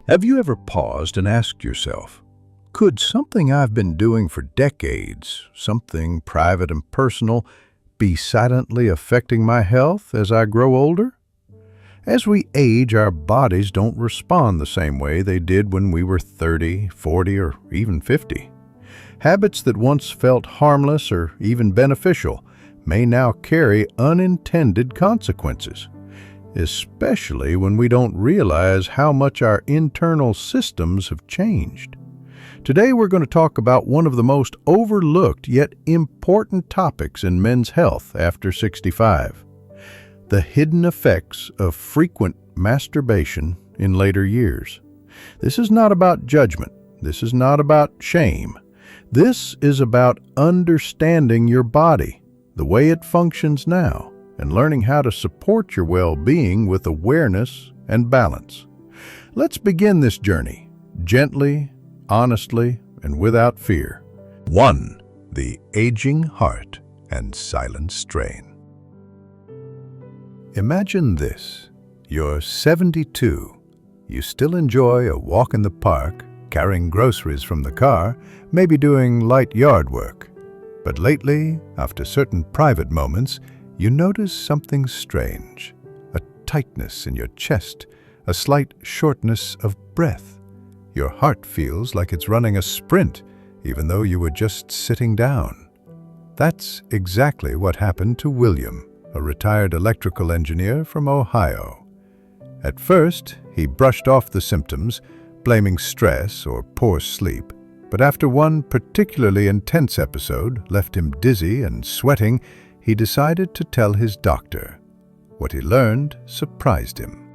Have you ever paused and asked yourself, could something I've been doing for decades, something private and personal, be silently affecting my health as I grow older? As we age, our bodies don't respond the same way they did when we were 30, 40, or even 50. Habits that once felt harmless or even beneficial may now carry unintended consequences, especially when we don't realize how much our internal systems have changed. Today we're going to talk about one of the most overlooked yet important topics in men's health after 65. The hidden effects of frequent masturbation in later years. This is not about judgment. This is not about shame. This is about understanding your body, the way it functions now, and learning how to support your well-being with awareness and balance. Let's begin this journey, gently, honestly, and without fear. 1. The aging heart and silent strain. Imagine this. You're 72. You still enjoy a walk in the park, carrying groceries from the car, maybe doing light yard work. But lately, after certain private moments, you notice something strange. A tightness in your chest, a slight shortness of breath. Your heart feels like it's running a sprint, even though you were just sitting down. That's exactly what happened to William, a retired electrical engineer from Ohio. At first, he brushed off the symptoms, blaming stress or poor sleep. But after one particularly intense episode left him dizzy and sweating, he decided to tell his doctor. What he learned surprised him.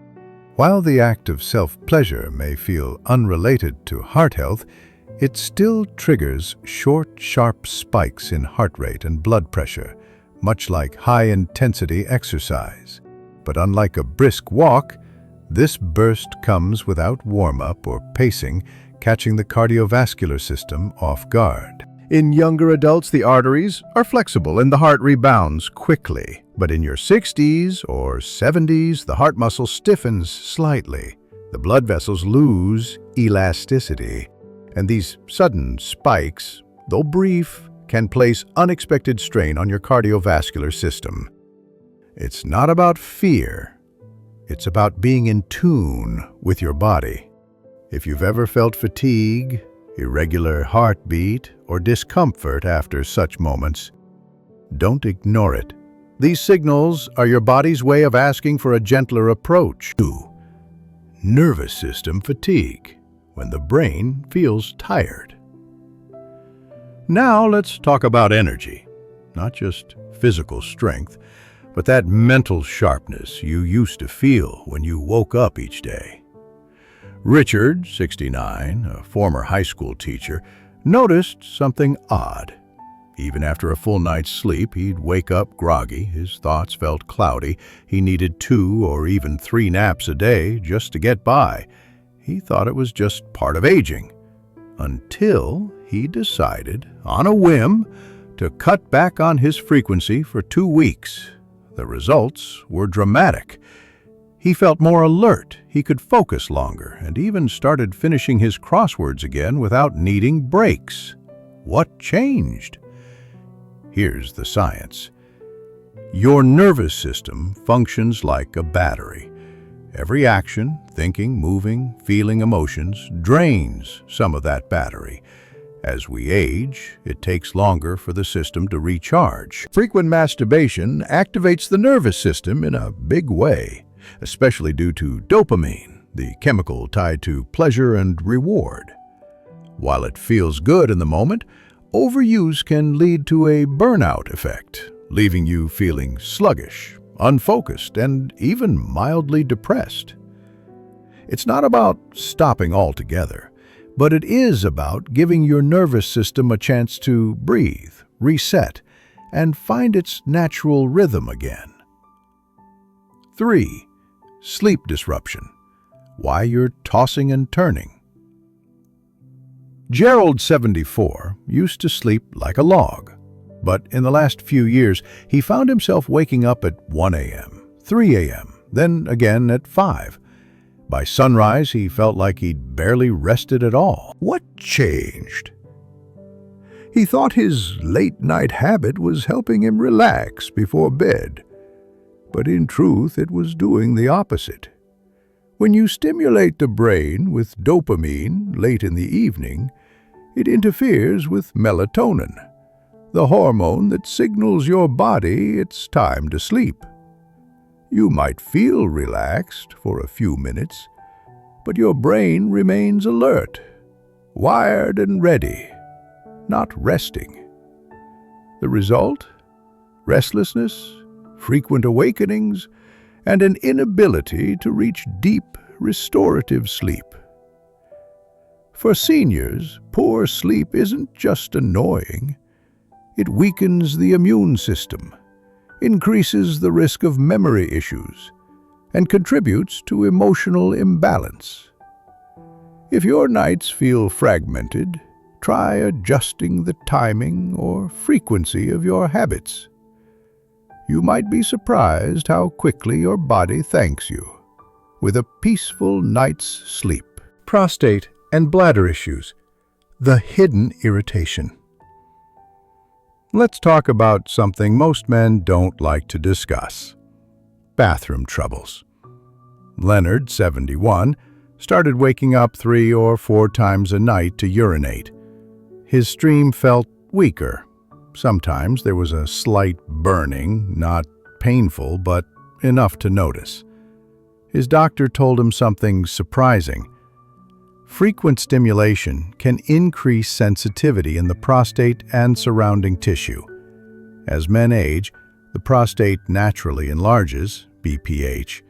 While the act of self-pleasure may feel unrelated to heart health, it still triggers short, sharp spikes in heart rate and blood pressure, much like high-intensity exercise. But unlike a brisk walk, this burst comes without warm-up or pacing, catching the cardiovascular system off guard. In younger adults, the arteries are flexible and the heart rebounds quickly. But in your 60s or 70s, the heart muscle stiffens slightly. The blood vessels lose elasticity. And these sudden spikes, though brief, can place unexpected strain on your cardiovascular system. It's not about fear. It's about being in tune with your body. If you've ever felt fatigue, irregular heartbeat, or discomfort after such moments, don't ignore it. These signals are your body's way of asking for a gentler approach. 2. Nervous system fatigue, when the brain feels tired. Now let's talk about energy. Not just physical strength, but that mental sharpness you used to feel when you woke up each day. Richard, 69, a former high school teacher, noticed something odd. Even after a full night's sleep, he'd wake up groggy, his thoughts felt cloudy, he needed 2 or even 3 naps a day just to get by. He thought it was just part of aging, until he decided, on a whim, to cut back on his frequency for 2 weeks. The results were dramatic. He felt more alert, he could focus longer, and even started finishing his crosswords again without needing breaks. What changed? Here's the science. Your nervous system functions like a battery. Every action, thinking, moving, feeling emotions, drains some of that battery. As we age, it takes longer for the system to recharge. Frequent masturbation activates the nervous system in a big way, especially due to dopamine, the chemical tied to pleasure and reward. While it feels good in the moment, overuse can lead to a burnout effect, leaving you feeling sluggish, unfocused, and even mildly depressed. It's not about stopping altogether, but it is about giving your nervous system a chance to breathe, reset, and find its natural rhythm again. 3. Sleep disruption. Why you're tossing and turning. Gerald, 74, used to sleep like a log, but in the last few years, he found himself waking up at 1 a.m., 3 a.m., then again at 5. By sunrise, he felt like he'd barely rested at all. What changed? He thought his late-night habit was helping him relax before bed, but in truth it was doing the opposite. When you stimulate the brain with dopamine late in the evening, it interferes with melatonin, the hormone that signals your body it's time to sleep. You might feel relaxed for a few minutes, but your brain remains alert, wired and ready, not resting. The result? Restlessness, frequent awakenings, and an inability to reach deep, restorative sleep. For seniors, poor sleep isn't just annoying. It weakens the immune system, increases the risk of memory issues, and contributes to emotional imbalance. If your nights feel fragmented, try adjusting the timing or frequency of your habits. You might be surprised how quickly your body thanks you with a peaceful night's sleep. Prostate and bladder issues, the hidden irritation. Let's talk about something most men don't like to discuss: bathroom troubles. Leonard, 71, started waking up 3 or 4 times a night to urinate. His stream felt weaker. Sometimes there was a slight burning, not painful, but enough to notice. His doctor told him something surprising. Frequent stimulation can increase sensitivity in the prostate and surrounding tissue. As men age, the prostate naturally enlarges, BPH.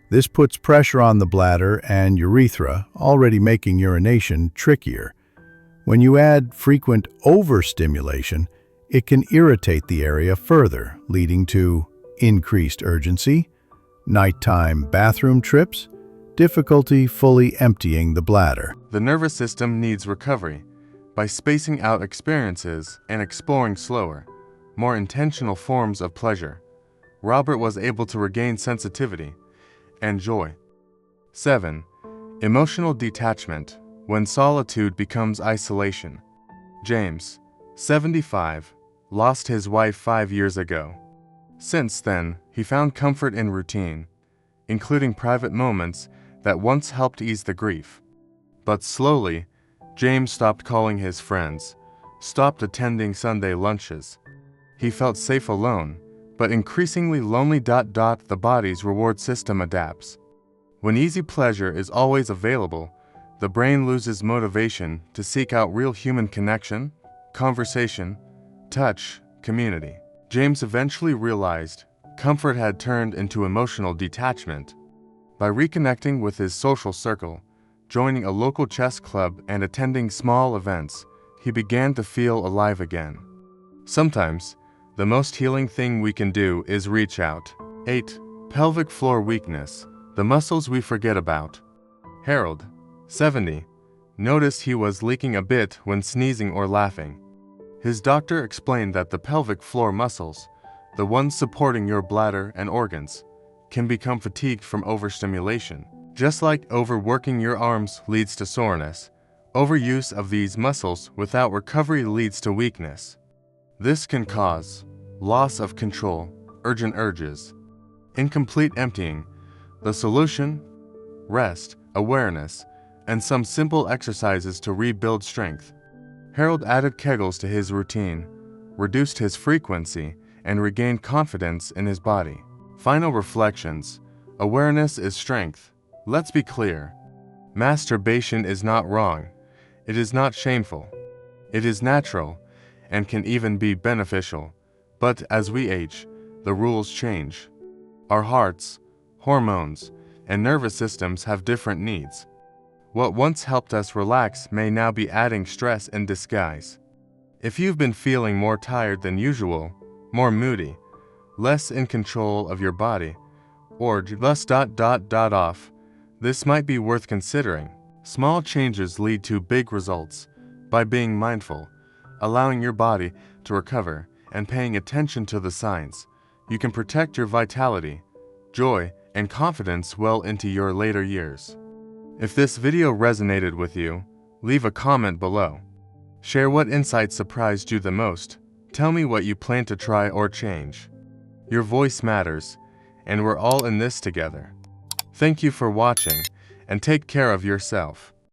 This puts pressure on the bladder and urethra, already making urination trickier. When you add frequent overstimulation, it can irritate the area further, leading to increased urgency, nighttime bathroom trips, difficulty fully emptying the bladder. The nervous system needs recovery. By spacing out experiences and exploring slower, more intentional forms of pleasure, Robert was able to regain sensitivity and joy. 7. Emotional detachment, when solitude becomes isolation. James, 75, lost his wife 5 years ago. Since then, he found comfort in routine, including private moments that once helped ease the grief. But slowly, James stopped calling his friends, stopped attending Sunday lunches. He felt safe alone, but increasingly lonely. The body's reward system adapts. When easy pleasure is always available, the brain loses motivation to seek out real human connection, conversation, touch, community. James eventually realized comfort had turned into emotional detachment. By reconnecting with his social circle, joining a local chess club and attending small events, he began to feel alive again. Sometimes, the most healing thing we can do is reach out. 8. Pelvic floor weakness, the muscles we forget about. Harold, 70, noticed he was leaking a bit when sneezing or laughing. His doctor explained that the pelvic floor muscles, the ones supporting your bladder and organs, can become fatigued from overstimulation. Just like overworking your arms leads to soreness, overuse of these muscles without recovery leads to weakness. This can cause loss of control, urgent urges, incomplete emptying. The solution? Rest, awareness, and some simple exercises to rebuild strength. Harold added Kegels to his routine, reduced his frequency, and regained confidence in his body. Final reflections. Awareness is strength. Let's be clear. Masturbation is not wrong. It is not shameful. It is natural and can even be beneficial. But as we age, the rules change. Our hearts, hormones, and nervous systems have different needs. What once helped us relax may now be adding stress in disguise. If you've been feeling more tired than usual, more moody, less in control of your body, or less off, this might be worth considering. Small changes lead to big results. By being mindful, allowing your body to recover, and paying attention to the signs, you can protect your vitality, joy, and confidence well into your later years. If this video resonated with you, leave a comment below. Share what insights surprised you the most. Tell me what you plan to try or change. Your voice matters, and we're all in this together. Thank you for watching, and take care of yourself.